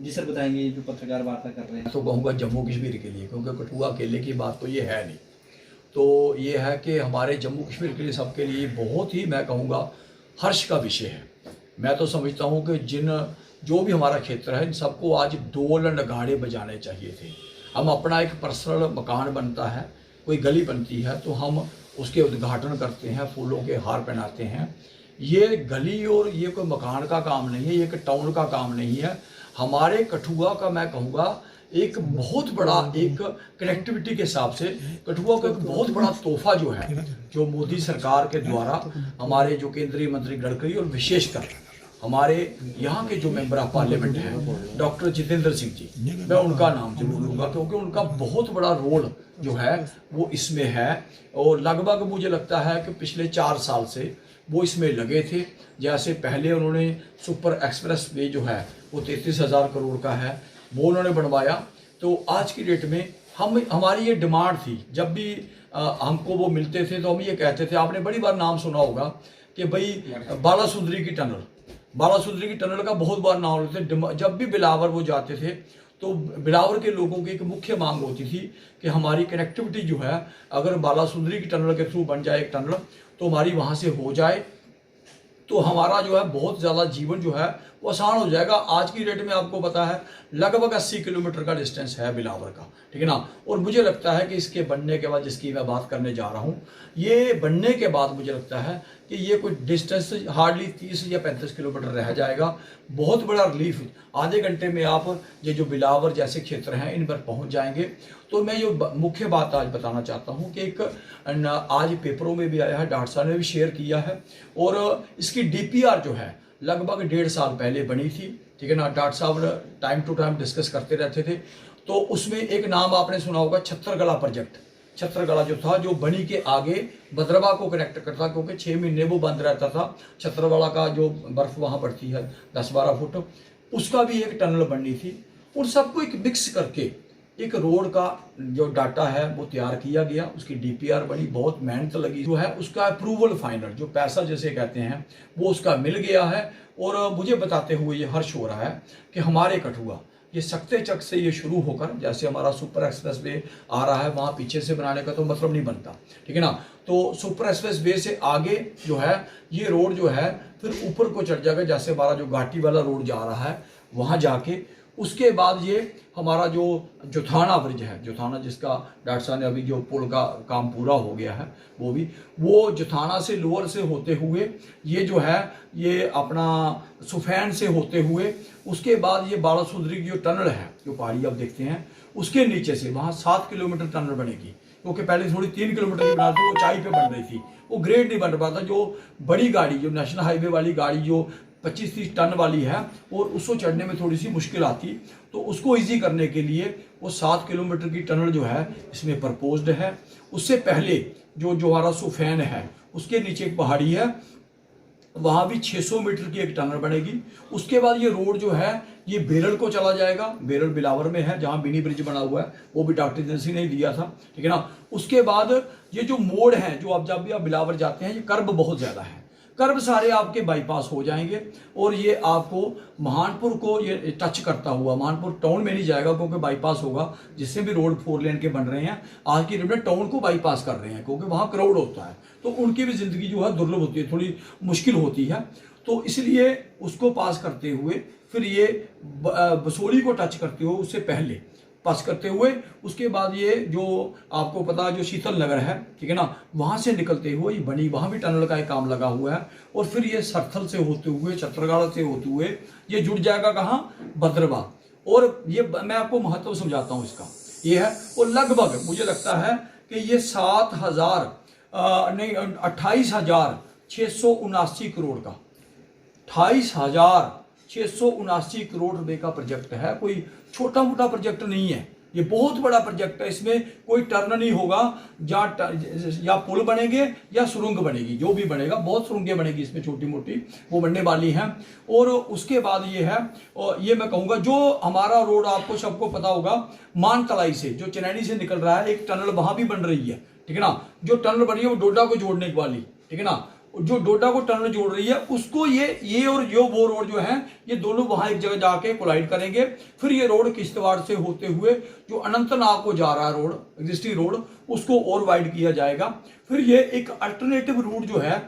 जी sir, बताएंगे जो पत्रकार वार्ता कर रहे हैं। तो कहूँगा जम्मू कश्मीर के लिए, क्योंकि कठुआ अकेले की बात तो ये है नहीं। तो ये है कि हमारे जम्मू कश्मीर के लिए, सबके लिए बहुत ही, मैं कहूँगा, हर्ष का विषय है। मैं तो समझता हूँ कि जो भी हमारा क्षेत्र है, इन सबको आज ढोल नगाड़े बजाने चाहिए थे। हम अपना एक पर्सनल मकान बनता है, कोई गली बनती है, तो हम उसके उद्घाटन करते हैं, फूलों के हार पहनाते हैं। ये गली और ये कोई मकान का काम नहीं है, ये एक टाउन का काम नहीं है। हमारे कठुआ का, मैं कहूँगा, एक बहुत बड़ा, एक कनेक्टिविटी के हिसाब से कठुआ का एक बहुत बड़ा तोहफा जो है, जो मोदी सरकार के द्वारा हमारे जो केंद्रीय मंत्री गडकरी और विशेषकर हमारे यहाँ के जो मेंबर ऑफ पार्लियामेंट हैं डॉक्टर जितेंद्र सिंह जी, मैं उनका नाम जरूर लूँगा, क्योंकि उनका बहुत बड़ा रोल जो है वो इसमें है। और लगभग मुझे लगता है कि पिछले 4 साल से वो इसमें लगे थे। जैसे पहले उन्होंने सुपर एक्सप्रेस वे जो है वो 33,000 करोड़ का है, वो उन्होंने बनवाया। तो आज की डेट में हमारी ये डिमांड थी, जब भी हमको वो मिलते थे तो हम ये कहते थे, आपने बड़ी बार नाम सुना होगा कि भाई बालासुंदरी की टनल, बालासुंदरी की टनल का बहुत बार नाम लेते थे। जब भी बिलावर वो जाते थे तो बिलावर के लोगों की एक मुख्य मांग होती थी कि हमारी कनेक्टिविटी जो है, अगर बालासुंदरी की टनल के थ्रू बन जाए एक टनल, तो हमारी वहाँ से हो जाए, तो हमारा जो है बहुत ज़्यादा जीवन जो है वो आसान हो जाएगा। आज की डेट में आपको पता है लगभग 80 किलोमीटर का डिस्टेंस है बिलावर का, ठीक है ना। और मुझे लगता है कि इसके बनने के बाद, जिसकी मैं बात करने जा रहा हूँ, ये बनने के बाद मुझे लगता है कि ये कोई डिस्टेंस हार्डली 30 या 35 किलोमीटर रह जाएगा। बहुत बड़ा रिलीफ, आधे घंटे में आप ये जो बिलावर जैसे क्षेत्र हैं इन पर पहुँच जाएंगे। तो मैं ये मुख्य बात आज बताना चाहता हूँ कि एक आज पेपरों में भी आया है, डॉक्टर साहब ने भी शेयर किया है, और इसकी DPR जो है लगभग 1.5 साल पहले बनी थी, ठीक है ना। डॉक्टर साहब टाइम टू टाइम डिस्कस करते रहते थे। तो उसमें एक नाम आपने सुना होगा, छत्तरगला प्रोजेक्ट। छत्तरगला जो था, जो बनी के आगे भद्रवा को कनेक्ट करता, क्योंकि 6 महीने वो बंद रहता था। छत्तरगला का जो बर्फ वहाँ पड़ती है 10-12 फुट, उसका भी एक टनल बननी थी। उन सबको एक मिक्स करके एक रोड का जो डाटा है वो तैयार किया गया, उसकी DPR बनी, बहुत मेहनत लगी, जो है उसका अप्रूवल फाइनल, जो पैसा जैसे कहते हैं, वो उसका मिल गया है। और मुझे बताते हुए ये हर्ष हो रहा है कि हमारे कठुआ ये सकते चक से ये शुरू होकर, जैसे हमारा सुपर एक्सप्रेस वे आ रहा है, वहाँ पीछे से बनाने का तो मतलब नहीं बनता, ठीक है ना। तो सुपर एक्सप्रेस वे से आगे जो है ये रोड जो है फिर ऊपर को चढ़ जाएगा, जैसे हमारा जो घाटी वाला रोड जा रहा है वहाँ जाके, उसके बाद ये हमारा जो जोथाना ब्रिज है, जोथाना जिसका डॉक्टर साहब ने अभी जो पुल का काम पूरा हो गया है, वो जोथाना से लोअर से होते हुए ये जो है ये अपना सुफैन से होते हुए, उसके बाद ये बालासुंदरी की जो टनल है, जो पहाड़ी आप देखते हैं, उसके नीचे से वहाँ 7 किलोमीटर टनल बनेगी। क्योंकि पहले थोड़ी 3 किलोमीटर की बना थी, वो ऊंचाई पे बन रही थी, वो ग्रेड नहीं बन पाता। जो बड़ी गाड़ी, जो नेशनल हाईवे वाली गाड़ी जो 25-30 टन वाली है, और उसको चढ़ने में थोड़ी सी मुश्किल आती, तो उसको इजी करने के लिए वो 7 किलोमीटर की टनल जो है इसमें प्रपोज्ड है। उससे पहले जो हमारा सुफैन है उसके नीचे एक पहाड़ी है, वहाँ भी 600 मीटर की एक टनल बनेगी। उसके बाद ये रोड जो है ये बेरल को चला जाएगा, बेरल बिलावर में है जहाँ मिनी ब्रिज बना हुआ है, वो भी डॉक्टर जितेंद्र सिंह ने दिया था, ठीक है ना। उसके बाद ये जो मोड़ है, जो आप जब भी आप बिलावर जाते हैं, ये कर्ब बहुत ज़्यादा है, कर्ब सारे आपके बाईपास हो जाएंगे, और ये आपको महानपुर को ये टच करता हुआ, महानपुर टाउन में नहीं जाएगा क्योंकि बाईपास होगा, जिससे भी रोड 4 लेन के बन रहे हैं आज की डेट में टाउन को बाईपास कर रहे हैं, क्योंकि वहाँ क्राउड होता है, तो उनकी भी ज़िंदगी जो है दुर्लभ होती है, थोड़ी मुश्किल होती है। तो इसलिए उसको पास करते हुए फिर ये बसोली को टच करते हुए, उससे पहले पास करते हुए, उसके बाद ये जो आपको पता है जो शीतल नगर है, ठीक है ना, वहाँ से निकलते हुए ये बनी, वहाँ भी टनल का एक काम लगा हुआ है। और फिर ये सरथल से होते हुए, छत्तरगढ़ से होते हुए ये जुड़ जाएगा कहाँ, भद्रवा। और ये मैं आपको महत्व समझाता हूँ इसका, ये है, और लगभग मुझे लगता है कि ये 28,679 करोड़ का, 28,679 करोड़ रुपए का प्रोजेक्ट है। कोई छोटा मोटा प्रोजेक्ट नहीं है, ये बहुत बड़ा प्रोजेक्ट है। इसमें कोई टर्न नहीं होगा, या पुल बनेंगे या सुरंग बनेगी, जो भी बनेगा, बहुत सुरंगें बनेगी इसमें छोटी मोटी, वो बनने वाली हैं। और उसके बाद ये है, और ये मैं कहूँगा जो हमारा रोड आपको सबको पता होगा, मानतलाई से जो चनैनी से निकल रहा है, एक टनल वहाँ भी बन रही है, ठीक है ना। जो टनल बनी है वो डोडा को जोड़ने वाली, ठीक है ना। जो डोडा को टनल जोड़ रही है उसको ये और वो रोड जो है ये दोनों वहां एक जगह जाके कोलाइड करेंगे। फिर ये रोड किश्तवाड़ से होते हुए जो अनंतनाग को जा रहा है रोड, एग्जिस्टिंग रोड, उसको और वाइड किया जाएगा। फिर ये एक अल्टरनेटिव रूट जो है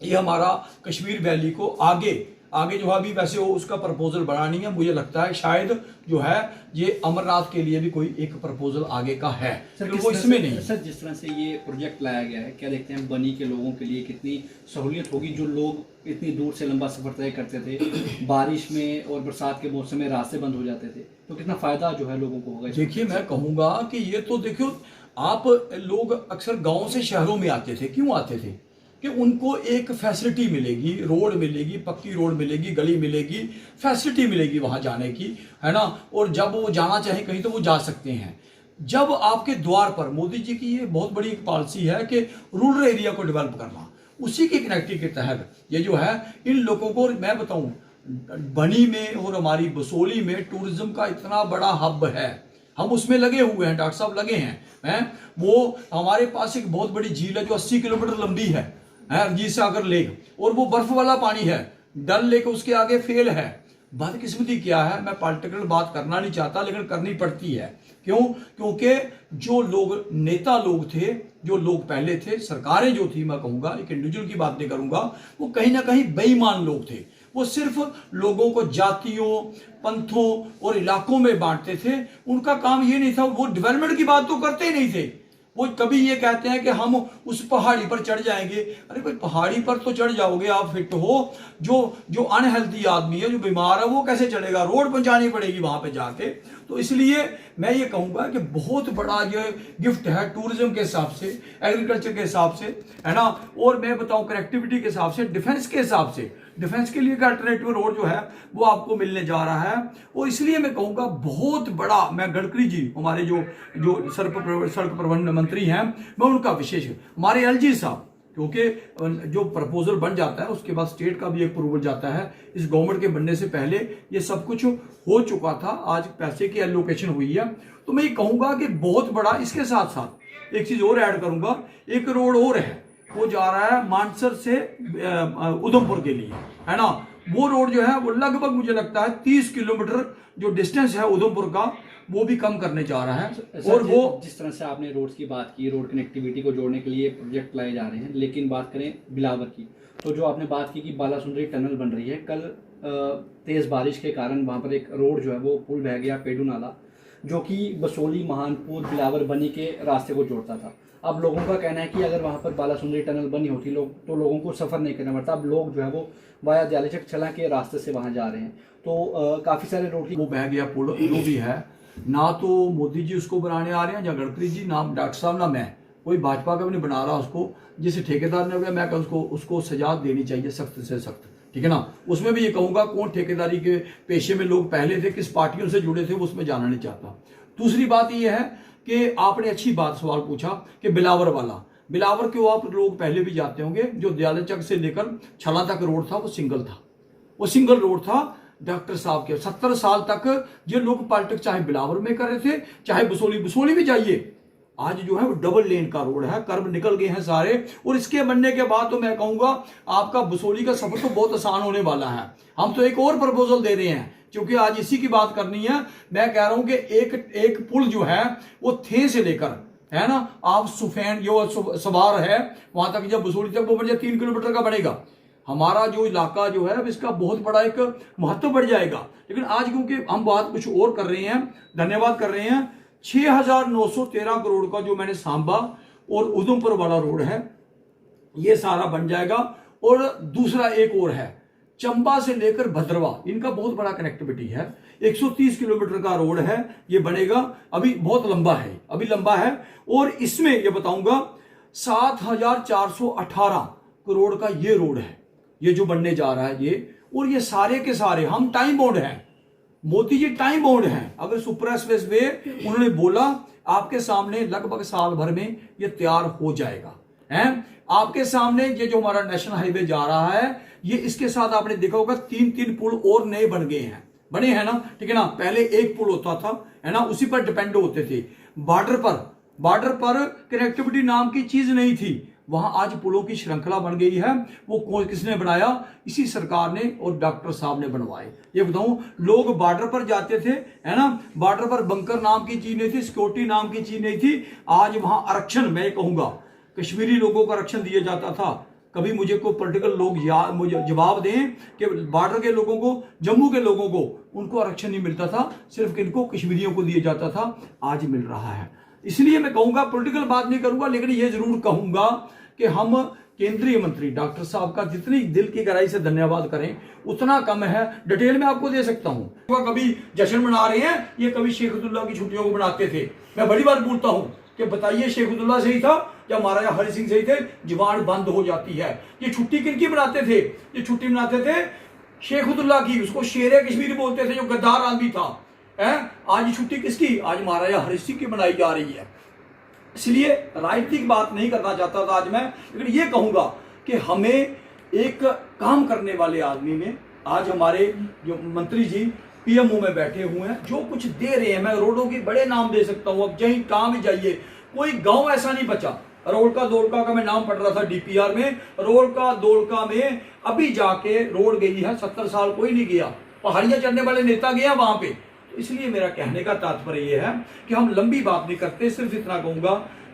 ये हमारा कश्मीर वैली को आगे जो है, अभी वैसे वो उसका प्रपोजल बना नहीं है, मुझे लगता है शायद जो है ये अमरनाथ के लिए भी कोई एक प्रपोजल आगे का है, वो इसमें नहीं। सर जिस तरह से ये प्रोजेक्ट लाया गया है, क्या देखते हैं बनी के लोगों के लिए कितनी सहूलियत होगी? जो लोग इतनी दूर से लंबा सफर तय करते थे, बारिश में और बरसात के मौसम में रास्ते बंद हो जाते थे, तो कितना फायदा जो है लोगों को होगा? देखिए मैं कहूँगा कि ये तो देखो, आप लोग अक्सर गाँव से शहरों में आते थे, क्यों आते थे कि उनको एक फैसिलिटी मिलेगी, रोड मिलेगी, पक्की रोड मिलेगी, गली मिलेगी, फैसिलिटी मिलेगी वहां जाने की, है ना। और जब वो जाना चाहे कहीं तो वो जा सकते हैं। जब आपके द्वार पर मोदी जी की ये बहुत बड़ी एक पॉलिसी है कि रूरल एरिया को डेवलप करना, उसी की कनेक्टिविटी के तहत ये जो है इन लोगों को, मैं बताऊं बनी में और हमारी बसोली में टूरिज्म का इतना बड़ा हब है, हम उसमें लगे हुए हैं, डॉक्टर साहब लगे हैं। वो हमारे पास एक बहुत बड़ी झील है जो 80 किलोमीटर लंबी है, रंजीत सागर लेक, और वो बर्फ वाला पानी है। डल लेक उसके आगे फेल है। बदकिस्मती क्या है, मैं पॉलिटिकल बात करना नहीं चाहता लेकिन करनी पड़ती है। क्यों? क्योंकि जो लोग नेता लोग थे, जो लोग पहले थे, सरकारें जो थी, मैं कहूंगा एक इंडिविजुअल की बात नहीं करूंगा, वो कहीं ना कहीं बेईमान लोग थे। वो सिर्फ लोगों को जातियों, पंथों और इलाकों में बांटते थे। उनका काम ये नहीं था, वो डेवलपमेंट की बात तो करते ही नहीं थे। वो कभी ये कहते हैं कि हम उस पहाड़ी पर चढ़ जाएंगे। अरे भाई पहाड़ी पर तो चढ़ जाओगे, आप फिट हो, जो अनहेल्दी आदमी है, जो बीमार है, वो कैसे चढ़ेगा? रोड पहुंचानी पड़ेगी वहां पे जाके। तो इसलिए मैं ये कहूंगा कि बहुत बड़ा ये गिफ्ट है टूरिज्म के हिसाब से, एग्रीकल्चर के हिसाब से, है ना। और मैं बताऊं कनेक्टिविटी के हिसाब से, डिफेंस के हिसाब से, डिफेंस के लिए का अल्टरनेटिव रोड जो है वो आपको मिलने जा रहा है। और इसलिए मैं कहूंगा बहुत बड़ा, मैं गडकरी जी हमारे जो सड़क परिवहन मंत्री हैं, मैं उनका विशेष, हमारे एलजी साहब, क्योंकि जो प्रपोजल बन जाता है उसके बाद स्टेट का भी एक अप्रूवल जाता है। इस गवर्नमेंट के बनने से पहले ये सब कुछ हो चुका था, आज पैसे की एलोकेशन हुई है। तो मैं ये कहूंगा कि बहुत बड़ा, इसके साथ साथ एक चीज और ऐड करूंगा, एक रोड और है, वो जा रहा है मानसर से उधमपुर के लिए, है ना। वो रोड जो है वो लगभग मुझे लगता है 30 किलोमीटर जो डिस्टेंस है उधमपुर का, वो भी कम करने जा रहा है। और वो जिस तरह से आपने रोड्स की बात की, रोड कनेक्टिविटी को जोड़ने के लिए प्रोजेक्ट लाए जा रहे हैं, लेकिन बात करें बिलावर की, तो जो आपने बात की कि बालासुंदरी टनल बन रही है, कल तेज बारिश के कारण वहां पर एक रोड जो है वो पुल बह गया, पेडू नाला, जो कि बसोली, महानपुर, बिलावर, बनी के रास्ते को जोड़ता था। अब लोगों का कहना है कि अगर वहां पर बालासुंदरी टनल बनी होती तो लोगों को सफर नहीं करना पड़ता। अब लोग जो है वो वाया दयालीचक छला के रास्ते से वहां जा रहे हैं। तो काफी सारे रोड की वो बह गया पुल जो भी है, ना तो मोदी जी उसको बनाने आ रहे हैं, या गडकरी जी, ना डॉक्टर साहब, ना मैं, कोई भाजपा का भी नहीं बना रहा उसको। जिस ठेकेदार ने हो गया, मैं उसको सजा देनी चाहिए सख्त से सख्त, ठीक है ना। उसमें भी ये कहूंगा कौन ठेकेदारी के पेशे में लोग पहले थे, किस पार्टियों से जुड़े थे, वो उसमें जाना नहीं चाहता। दूसरी बात ये है कि आपने अच्छी बात सवाल पूछा कि बिलावर वाला, बिलावर क्यों, आप लोग पहले भी जाते होंगे, जो दयालचक से लेकर छला तक रोड था वो सिंगल था, वो सिंगल रोड था। डॉक्टर साहब के 70 साल तक ये लोग पॉलिटिक्स चाहे बिलावर में कर रहे थे, चाहे बसोली भी जाइए, आज जो है वो डबल लेन का रोड है, कर्व निकल गए हैं सारे। और इसके बनने के बाद तो मैं कहूंगा आपका बसोली का सफर तो बहुत आसान होने वाला है। हम तो एक और प्रपोजल दे रहे हैं, क्योंकि आज इसी की बात करनी है। मैं कह रहा हूं कि एक पुल जो है वो थे से लेकर, है ना, आप सुफैन जो सवार है वहां तक, जब बसोली तक वो 3 किलोमीटर का बनेगा। हमारा जो इलाका जो है अब इसका बहुत बड़ा एक महत्व बढ़ जाएगा। लेकिन आज क्योंकि हम बात कुछ और कर रहे हैं, धन्यवाद कर रहे हैं, 6,913 करोड़ का जो मैंने सांबा और उधमपुर वाला रोड है ये सारा बन जाएगा। और दूसरा एक और है चंबा से लेकर भद्रवा, इनका बहुत बड़ा कनेक्टिविटी है, 130 किलोमीटर का रोड है, ये बनेगा, अभी बहुत लंबा है, अभी लंबा है। और इसमें ये बताऊंगा 7,418 करोड़ का ये रोड है, ये जो बनने जा रहा है ये। और ये सारे के सारे हम टाइम बाउंड हैं, मोदी जी टाइम बाउंड हैं। अगर सुपर एक्सप्रेस वे उन्होंने बोला आपके सामने लगभग साल भर में ये तैयार हो जाएगा, है आपके सामने। ये जो हमारा नेशनल हाईवे जा रहा है, ये इसके साथ आपने देखा होगा 3 पुल और नए बन गए हैं, बने हैं ना, ठीक है ना। पहले एक पुल होता था, है ना, उसी पर डिपेंड होते थे। बॉर्डर पर कनेक्टिविटी नाम की चीज नहीं थी। वहाँ आज पुलों की श्रृंखला बन गई है। वो किसने बनाया? इसी सरकार ने और डॉक्टर साहब ने बनवाए। ये बताऊं, लोग बॉर्डर पर जाते थे, है ना, बॉर्डर पर बंकर नाम की चीज नहीं थी, सिक्योरिटी नाम की चीज नहीं थी। आज वहां आरक्षण, मैं कहूंगा कश्मीरी लोगों को आरक्षण दिया जाता था। कभी मुझे कोई पॉलिटिकल लोग मुझे जवाब दें कि बॉर्डर के लोगों को, जम्मू के लोगों को, उनको आरक्षण नहीं मिलता था, सिर्फ किनको, कश्मीरियों को दिया जाता था। आज मिल रहा है। इसलिए मैं कहूंगा, पॉलिटिकल बात नहीं करूंगा, लेकिन ये जरूर कहूंगा कि हम केंद्रीय मंत्री डॉक्टर साहब का जितनी दिल की गहराई से धन्यवाद करें उतना कम है। डिटेल में आपको दे सकता हूं। कभी जश्न मना रहे हैं, ये कभी शेख अब्दुल्ला की छुट्टियों को बनाते थे। मैं बड़ी बार पूछता हूं कि बताइए, शेख अब्दुल्ला सही था या महाराजा हरि सिंह सही थे? जुबान बंद हो जाती है। ये छुट्टी किनकी बनाते थे? ये छुट्टी बनाते थे शेख अब्दुल्ला की। उसको शेर कश्मीर बोलते थे, जो गद्दार आदमी था। आज छुट्टी किसकी? आज महाराजा हरि सिंह की बनाई जा रही है। इसलिए राजनीतिक बात नहीं करना चाहता था आज मैं, लेकिन ये कहूंगा कि हमें एक काम करने वाले आदमी में, आज हमारे जो मंत्री जी पीएमओ में बैठे हुए हैं, जो कुछ दे रहे हैं, मैं रोडों के बड़े नाम दे सकता हूं। अब कहीं काम ही जाइए, कोई गांव ऐसा नहीं बचा। रोलका दोलका का मैं नाम पढ़ रहा था डीपीआर में, रोलका दोलका में अभी जाके रोड गई है, 70 साल कोई नहीं गया। पहाड़ियां चढ़ने वाले नेता गए हैं वहां पे। इसलिए मेरा कहने का तात्पर्य यह है कि हम लंबी बात नहीं करते, सिर्फ इतना कहूंगा,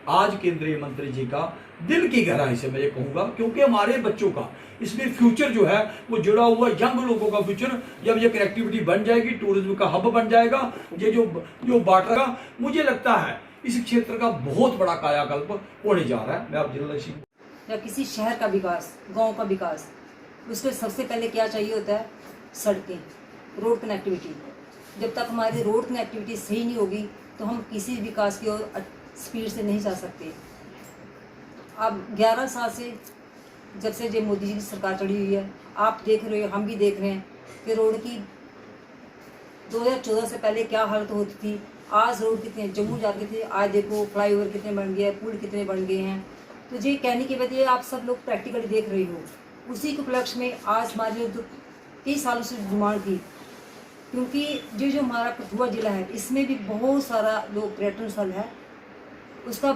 आज केंद्रीय मंत्री जी का दिल की गहराई से मैं ये कहूंगा, क्योंकि हमारे बच्चों का इसमें फ्यूचर जो है वो जुड़ा हुआ, यंग लोगों का फ्यूचर। जब ये कनेक्टिविटी बन जाएगी, टूरिज्म का हब बन जाएगा, ये जो बांट रहा, मुझे लगता है इस क्षेत्र का बहुत बड़ा कायाकल्प होने जा रहा है। मैं आप जिला या किसी शहर का विकास, गांव का विकास, उसके सबसे पहले क्या चाहिए होता है? सड़कें, रोड कनेक्टिविटी। जब तक हमारी रोड कनेक्टिविटी सही नहीं होगी तो हम किसी विकास की ओर स्पीड से नहीं जा सकते। अब 11 साल से, जब से जो मोदी जी की सरकार चढ़ी हुई है, आप देख रहे हो, हम भी देख रहे हैं कि रोड की 2014 से पहले क्या हालत होती थी। आज रोड कितने, जम्मू जाते थे, आज देखो फ्लाईओवर कितने बन गए, पुल कितने बन गए हैं। तो ये कहने की वजह, आप सब लोग प्रैक्टिकली देख रहे हो। उसी के उपलक्ष्य में आज हमारी जो कई सालों से डिमांड थी, क्योंकि जो हमारा कठुआ जिला है, इसमें भी बहुत सारा जो पर्यटन स्थल है, उसका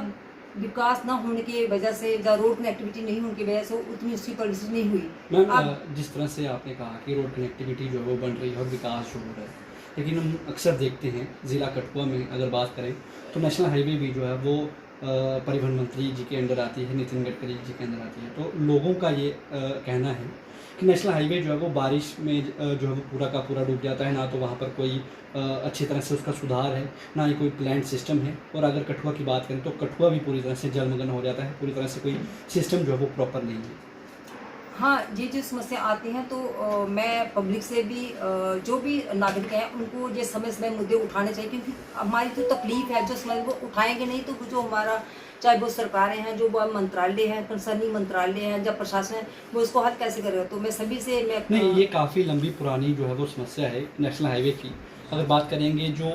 विकास ना होने की वजह से, या रोड कनेक्टिविटी नहीं होने की वजह से उतनी उसकी पॉलिसी नहीं हुई। मैम, जिस तरह से आपने कहा कि रोड कनेक्टिविटी जो है वो बन रही है और विकास जो हो रहा है, लेकिन हम अक्सर देखते हैं ज़िला कठुआ में अगर बात करें तो नेशनल हाईवे भी जो है वो परिवहन मंत्री जी के अंडर आती है, नितिन गडकरी जी के अंदर आती है। तो लोगों का ये कहना है कि नेशनल हाईवे जो है वो बारिश में जो है वो पूरा का पूरा डूब जाता है। ना तो वहाँ पर कोई अच्छी तरह से उसका सुधार है, ना ही कोई प्लान सिस्टम है। और अगर कठुआ की बात करें तो कठुआ भी पूरी तरह से जलमग्न हो जाता है, पूरी तरह से कोई सिस्टम जो है वो प्रॉपर नहीं है। हाँ, ये जो समस्या आती हैं तो मैं पब्लिक से भी, जो भी नागरिक हैं, उनको ये समय समय मुद्दे उठाने चाहिए, क्योंकि हमारी जो तकलीफ है, जो समय वो उठाएंगे नहीं तो जो हमारा, चाहे वो सरकारें हैं, जो वो मंत्रालय हैं, कंसर्निंग मंत्रालय हैं, जब प्रशासन है, वो इसको हल कैसे करेगा। तो मैं सभी से नहीं, ये काफ़ी लंबी पुरानी जो है वो समस्या है नेशनल हाईवे की। अगर बात करेंगे जो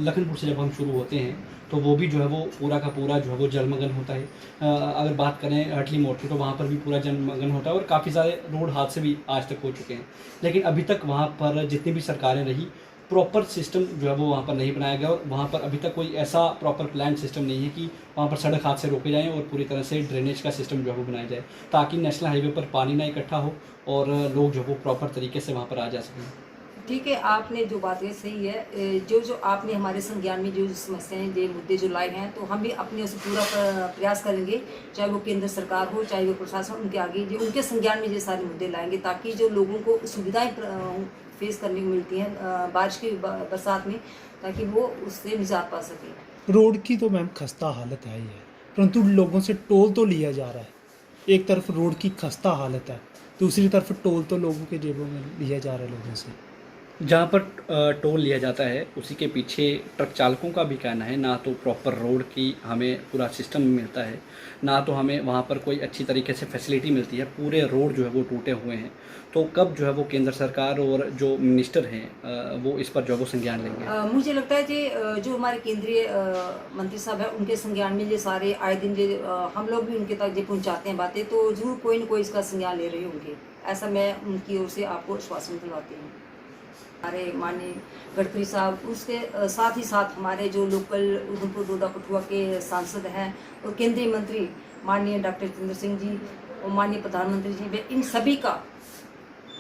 लखनपुर से जब हम शुरू होते हैं तो वो भी जो है वो पूरा का पूरा जो है वो जलमग्न होता है। अगर बात करें हटली मोड़ की तो वहाँ पर भी पूरा जलमग्न होता है और काफ़ी सारे रोड हादसे भी आज तक हो चुके हैं। लेकिन अभी तक वहाँ पर जितनी भी सरकारें रही, प्रॉपर सिस्टम जो है वो वहाँ पर नहीं बनाया गया और वहाँ पर अभी तक कोई ऐसा प्रॉपर प्लान सिस्टम नहीं है कि वहाँ पर सड़क हादसे रोके जाएँ और पूरी तरह से ड्रेनेज का सिस्टम जो है वो बनाया जाए, ताकि नेशनल हाईवे पर पानी ना इकट्ठा हो और लोग जो है वो प्रॉपर तरीके से वहाँ पर आ जा सकें। ठीक है, आपने जो बात है सही है। जो आपने हमारे संज्ञान में जो समस्याएं, जो मुद्दे जो लाए हैं, तो हम भी अपने उसे पूरा प्रयास करेंगे, चाहे वो केंद्र सरकार हो, चाहे वो प्रशासन, उनके आगे जो उनके संज्ञान में ये सारे मुद्दे लाएंगे, ताकि जो लोगों को सुविधाएं फेस करने को मिलती हैं बारिश की बरसात में, ताकि वो उससे निजात पा सके। रोड की तो मैम खस्ता हालत है ही है, परंतु लोगों से टोल तो लिया जा रहा है। एक तरफ रोड की खस्ता हालत है, दूसरी तरफ टोल तो लोगों के जेबों में लिया जा रहा है लोगों से। जहाँ पर टोल लिया जाता है उसी के पीछे ट्रक चालकों का भी कहना है, ना तो प्रॉपर रोड की हमें पूरा सिस्टम मिलता है, ना तो हमें वहाँ पर कोई अच्छी तरीके से फैसिलिटी मिलती है। पूरे रोड जो है वो टूटे हुए हैं। तो कब जो है वो केंद्र सरकार और जो मिनिस्टर हैं वो इस पर जो है वो संज्ञान लेंगे? मुझे लगता है कि जो हमारे केंद्रीय मंत्री साहब हैं, उनके संज्ञान में ये सारे आए दिन हम लोग भी उनके तक पहुँचाते हैं बातें, तो जरूर कोई न कोई इसका संज्ञान ले रहे होंगे। ऐसा मैं उनकी ओर से आपको आश्वासन दिलवाती हूँ। हमारे माननीय गडकरी साहब, उसके साथ ही साथ हमारे जो लोकल उधमपुर डोडा कठुआ के सांसद हैं और केंद्रीय मंत्री माननीय डॉक्टर जितेंद्र सिंह जी और माननीय प्रधानमंत्री जी, मैं इन सभी का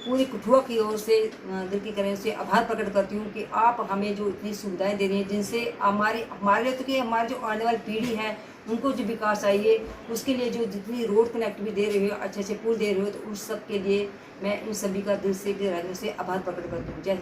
पूरी कठुआ की ओर से दिल की गहराई से आभार प्रकट करती हूँ कि आप हमें जो इतनी सुविधाएं दे रही हैं, जिनसे हमारे लिए तो कि हमारी जो आने वाली पीढ़ी है उनको जो विकास चाहिए, उसके लिए जो जितनी रोड कनेक्टिविटी दे रहे हो, अच्छे अच्छे पुल दे रहे हो, तो उस सब के लिए मैं इन सभी का दिल से गहराई से आभार प्रकट करती हूँ। जय हिंद।